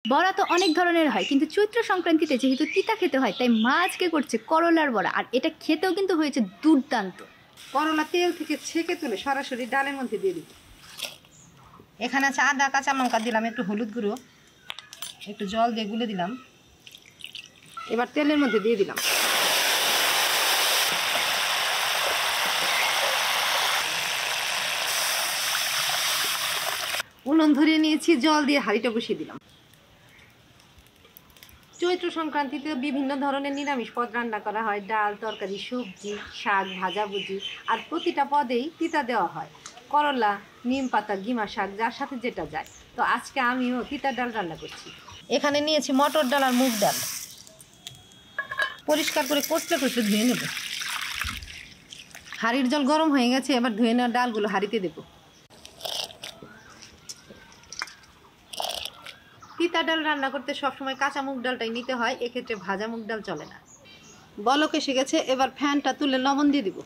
বড়া তো অনেক ধরনের হয়, কিন্তু চৈত্র সংক্রান্তিতে যেহেতু তিতা খেতে হয় তাই মা আজকে করছে করলার বড়া। আর এটা খেতেও কিন্তু হয়েছে দুর্দান্ত। করলা তেল থেকে ছেঁকে তুলে সরাসরি ডালের মধ্যে দিয়ে দিব। এখানে আছে আদা, কাঁচা লঙ্কা দিলাম, একটু হলুদ গুঁড়ো, একটু জল দিয়ে গুলে দিলাম। এবার তেলের মধ্যে দিয়ে দিলাম। উনুন ধরিয়ে নিয়েছি, জল দিয়ে হাঁড়িটা বসিয়ে দিলাম। চৈত্র সংক্রান্তিতে বিভিন্ন ধরনের নিরামিষ পদ রান্না করা হয়, ডাল, তরকারি, সবজি, শাক, ভাজাভুজি, আর প্রতিটা পদেই তিতা দেওয়া হয়। করলা, নিম পাতা, গিমা শাক, যার সাথে যেটা যায়। তো আজকে আমিও তিতা ডাল রান্না করছি। এখানে নিয়েছি মটর ডাল আর মুগ ডাল, পরিষ্কার করে কচলে কচলে ধুয়ে নেব। হাঁড়ির জল গরম হয়ে গেছে, এবার ধুয়ে নেওয়া ডালগুলো হাঁড়িতে দেব। তিতা ডাল রান্না করতে সবসময় কাঁচা মুগ ডালটাই নিতে হয়, এক্ষেত্রে ভাজা মুগ ডাল চলে না। বলক এসে গেছে, এবার ফ্যানটা তুলে লবণ দিয়ে দিব।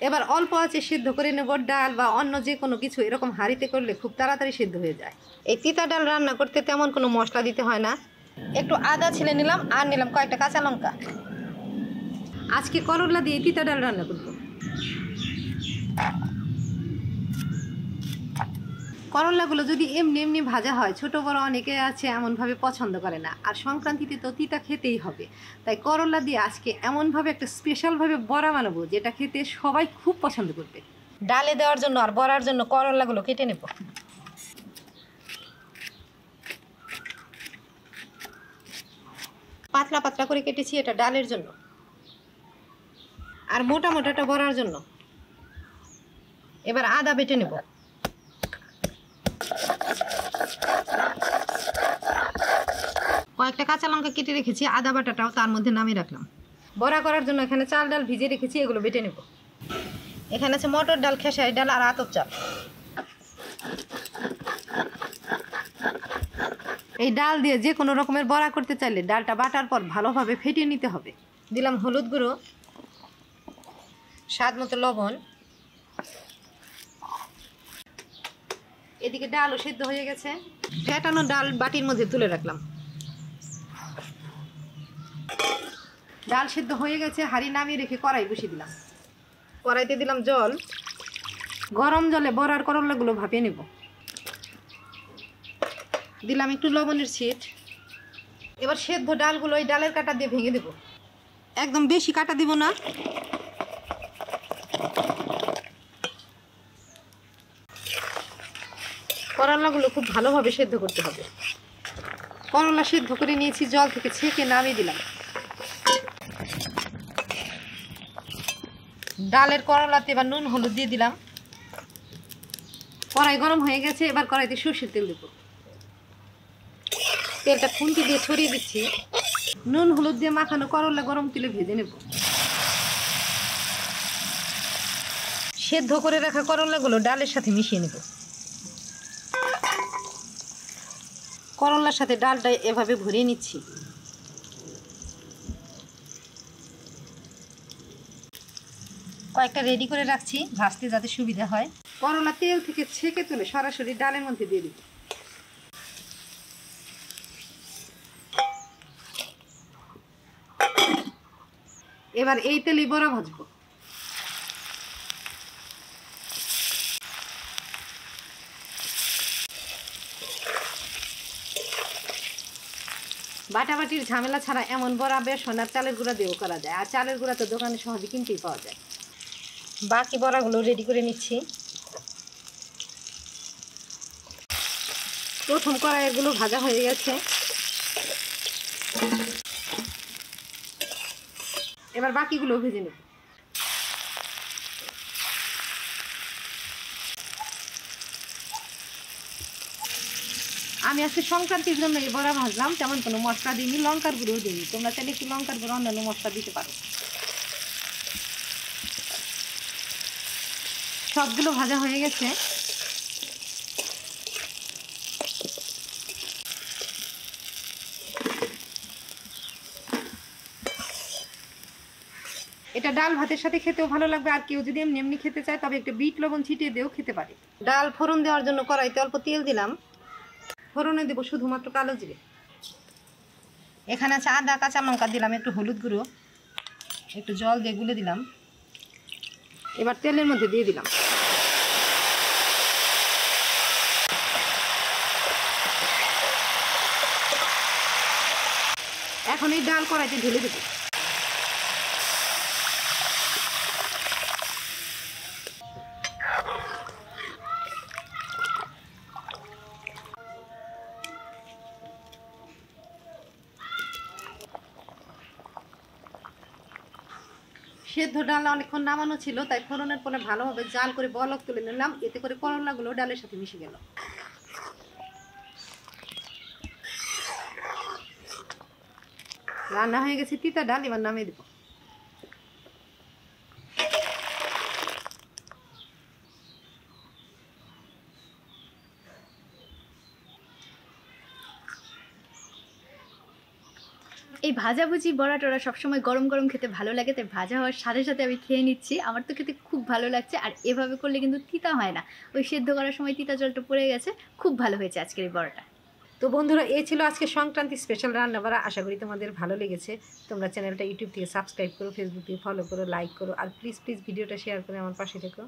এবার অল্প আঁচে সিদ্ধ করে নেব। ডাল বা অন্য যে কোনো কিছু এরকম হাঁড়িতে করলে খুব তাড়াতাড়ি সিদ্ধ হয়ে যায়। এই তিতা ডাল রান্না করতে তেমন কোনো মশলা দিতে হয় না। একটু আদা ছিলে নিলাম, আর নিলাম কয়েকটা কাঁচা লঙ্কা। আজকে করলা দিয়ে তিতা ডাল রান্না করব। করলাগুলো যদি এমনি এমনি ভাজা হয়, ছোট বড় অনেকে আছে এমনভাবে পছন্দ করে না, আর সংক্রান্তিতে তো তিতা খেতেই হবে। তাই করলা দিয়ে আজকে এমনভাবে একটা স্পেশালভাবে বড়া বানাবো যেটা খেতে সবাই খুব পছন্দ করবে। ডালে দেওয়ার জন্য আর বড়ার জন্য করলাগুলো কেটে নেব। পাতলা পাতলা করে কেটেছি, এটা ডালের জন্য, আর মোটা মোটাটা বড়ার জন্য। এবার আদা বেটে নেব। কয়েকটা কাঁচা লঙ্কা কেটে রেখেছি, আদা বাটাটাও তার মধ্যে নামিয়ে রাখলাম। বড়া করার জন্য এখানে চাল ডাল ভিজিয়ে রেখেছি, এগুলো বেটে নেব। এখানে আছে মটর ডাল, খেসারি ডাল আর আতপ চাল। এই ডাল দিয়ে যে কোনো রকমের বড়া করতে চাইলে ডালটা বাটার পর ভালোভাবে ফেটিয়ে নিতে হবে। দিলাম হলুদ গুঁড়ো, স্বাদ মতো লবণ। এদিকে ডালও সেদ্ধ হয়ে গেছে, ফেটানো ডাল বাটির মধ্যে তুলে রাখলাম। ডাল সেদ্ধ হয়ে গেছে, হাঁড়ি নামিয়ে রেখে কড়াই বসিয়ে দিলাম। কড়াইতে দিলাম জল, গরম জলে বড়ার করলাগুলো ভাপিয়ে নেব। দিলাম একটু লবণের ছিট। এবার সেদ্ধ ডালগুলো এই ডালের কাঁটা দিয়ে ভেঙে দেব। একদম বেশি কাটা দিব না। করলাগুলো খুব ভালোভাবে সেদ্ধ করতে হবে। করলা সেদ্ধ করে নিয়েছি, জল থেকে ছেঁকে নামিয়ে দিলাম। ডালের করলাতে এবার নুন হলুদ দিয়ে দিলাম। কড়াই গরম হয়ে গেছে, এবার কড়াইতে সরষের তেল দেব। তেলটা খুন্তি দিয়ে ছড়িয়ে দিচ্ছি। নুন হলুদ দিয়ে মাখানো করলা গরম তেলে ভেজে নেব। সেদ্ধ করে রাখা করলাগুলো ডালের সাথে মিশিয়ে নেব। করলার সাথে ডালটা এভাবে ভরিয়ে নিচ্ছি। কয়েকটা রেডি করে রাখছি ভাজতে যাতে সুবিধা হয়। করলা তেল থেকে ছেঁকে তুলে সরাসরি ডালের মধ্যে দিয়ে দিব। এবার এই তেলেই বড়া ভাজবো। বাটাবাটির ঝামেলা ছাড়া এমন বড়া বেসন আর চালের গুঁড়া দিয়েও করা যায়, আর চালের গুঁড়া তো দোকানে সহজে কিনতেই পাওয়া যায়। বাকি বড়াগুলো রেডি করে নিচ্ছি। প্রথম কড়াইগুলো ভাজা হয়ে গেছে, এবার বাকিগুলো ভেজে নেব। আমি আজকে সংক্রান্তির জন্য এই বড়া ভাজলাম, তেমন কোনো মশলা দিইনি, লঙ্কার গুঁড়ো দিইনি। তোমরা চাইলে একটু লঙ্কার গুঁড়ো অন্যান্য মশলা দিতে পারো। সবগুলো ভাজা হয়ে গেছে। এটা এটা ডাল ভাতের সাথে খেতেও ভালো লাগবে, আর কেউ যদি এমনি এমনি খেতে চায় তবে একটু বিট লবণ ছিটিয়ে দিয়েও খেতে পারে। ডাল ফোড়ন দেওয়ার জন্য কড়াইতে অল্প তেল দিলাম, ফোড়নে দেবো শুধুমাত্র কালো জিরে। এখানে আছে আদা, কাঁচা লঙ্কা দিলাম, একটু হলুদ গুঁড়ো, একটু জল দিয়ে গুলে দিলাম। এবার তেলের মধ্যে দিয়ে দিলাম। এখন এই ডাল কড়াইতে ঢেলে দেবো। সেদ্ধ ডাল অনেকক্ষণ নামানো ছিল, তাই ফোড়নের পরে ভালোভাবে জাল করে বলক তুলে নিলাম, এতে করে করলাগুলো ডালের সাথে মিশে গেল। রান্না হয়ে গেছে তিতা ডাল, এবার নামিয়ে দেবো। এই ভাজাভুজি বড়া টড়া সবসময় গরম গরম খেতে ভালো লাগে, তাই ভাজা হওয়ার সাথে সাথে আমি খেয়ে নিচ্ছি। আমার তো খেতে খুব ভালো লাগছে, আর এভাবে করলে কিন্তু তিতা হয় না। ওই সেদ্ধ করার সময় তিতা জলটা পড়ে গেছে। খুব ভালো হয়েছে আজকের এই বড়াটা। তো বন্ধুরা, এই ছিল আজকে সংক্রান্তি স্পেশাল রান্না বাড়া। আশা করি তোমাদের ভালো লেগেছে। তোমরা চ্যানেলটা ইউটিউব থেকে সাবস্ক্রাইব করো, ফেসবুক থেকে ফলো করো, লাইক করো, আর প্লিজ ভিডিওটা শেয়ার করে আমার পাশে থেকো।